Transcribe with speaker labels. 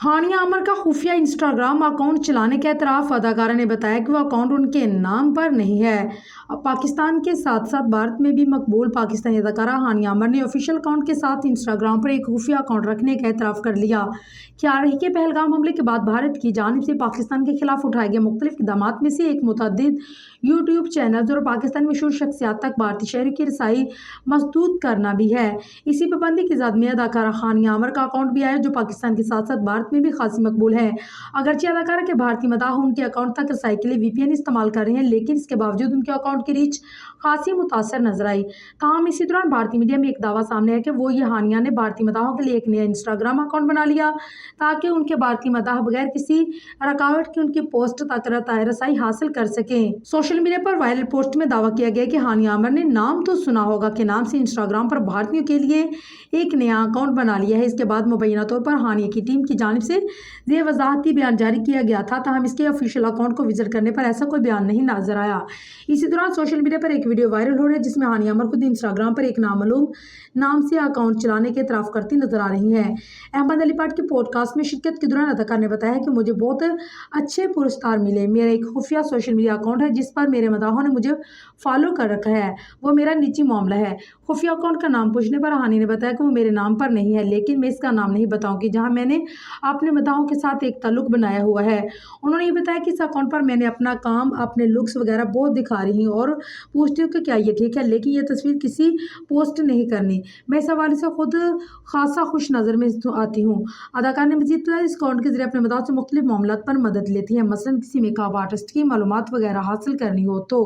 Speaker 1: हानिया आमर का खुफिया इंस्टाग्राम अकाउंट चलाने के एतराफ़ अदाकारा ने बताया कि वह अकाउंट उनके नाम पर नहीं है। अब पाकिस्तान के साथ साथ भारत में भी मकबूल पाकिस्तानी अदाकारा हानिया आमर ने ऑफिशियल अकाउंट के साथ इंस्टाग्राम पर एक खुफिया अकाउंट रखने का एतराफ़ कर लिया कि आरही के पहलगाम हमले के बाद भारत की जानिब से पाकिस्तान के खिलाफ उठाए गए मुख्तलिफ इक़दामात में से एक मुतअद्दिद यूट्यूब चैनल और पाकिस्तान में मशहूर शख्सियात तक भारतीय शहरी की रसाई मसदूद करना भी है। इसी पाबंदी की ज़द में अदाकारा हानिया आमर का अकाउंट भी आया जो पाकिस्तान के साथ साथ भारत में भी खासी मकबूल है। अगरचे अदाकारा के भारतीय मदाह उनके अकाउंट तक रसाई के लिए VPN इस्तेमाल कर रहे हैं, लेकिन इसके बावजूद उनके अकाउंट की रीच खासी मुतासर नजर आई। ताहम इसी दौरान भारतीय मीडिया में एक दावा सामने है कि वो ये हानिया ने भारतीय मदाहों के लिए एक नया इंस्टाग्राम अकाउंट बना लिया ताकि उनके भारतीय मदाह बगैर किसी रुकावट के उनकी पोस्ट तक रसाई हासिल कर सकें। सोशल मीडिया पर वायरल पोस्ट में दावा किया गया कि हानिया आमर ने नाम तो सुना होगा के नाम से इंस्टाग्राम पर भारतीयों के लिए एक नया अकाउंट बना लिया है। इसके बाद मुबैना तौर पर हानिया की टीम की जानिब से ये वजाहती बयान जारी किया गया था, ताहम इसके ऑफिशियल अकाउंट को विजिट करने पर ऐसा कोई बयान नहीं नजर आया। इसी दौरान सोशल मीडिया पर एक वीडियो वायरल हो रही है जिसमें हानिया आमर खुद इंस्टाग्राम पर एक नामालूम नाम से अकाउंट चलाने के इतराफ़ करती नजर आ रही है। अहमद अली भट्ट के पॉडकास्ट में शिरकत के दौरान अदाकार ने बताया कि मुझे बहुत अच्छे पुरस्कार मिले। मेरा एक खुफिया सोशल मीडिया अकाउंट है जिस पर मेरे मदाहों ने मुझे फॉलो कर रखा है, वो मेरा निजी मामला है। खुफिया अकाउंट का नाम पूछने पर हानी ने बताया कि वो मेरे नाम पर नहीं है, लेकिन मैं इसका नाम नहीं बताऊंगी जहां मैंने अपने मदाहों के साथ एक ताल्लुक बनाया हुआ है। उन्होंने ये बताया कि इस अकाउंट पर मैंने अपना काम, अपने लुक्स वगैरह बहुत दिखा रही हूँ और पूछती हूँ कि क्या ये ठीक है, लेकिन ये तस्वीर किसी पोस्ट नहीं करनी। मैं इस हवाले से खुद खासा खुश नज़र में आती हूँ। अदाकार ने मजीद बताया इस अकाउंट के जरिए अपने मदाहों से मुख्तलिफ मामलात पर मदद लेती है, मसलन किसी मेकअप आर्टिस्ट की मालूमात वगैरह हासिल करनी हो तो।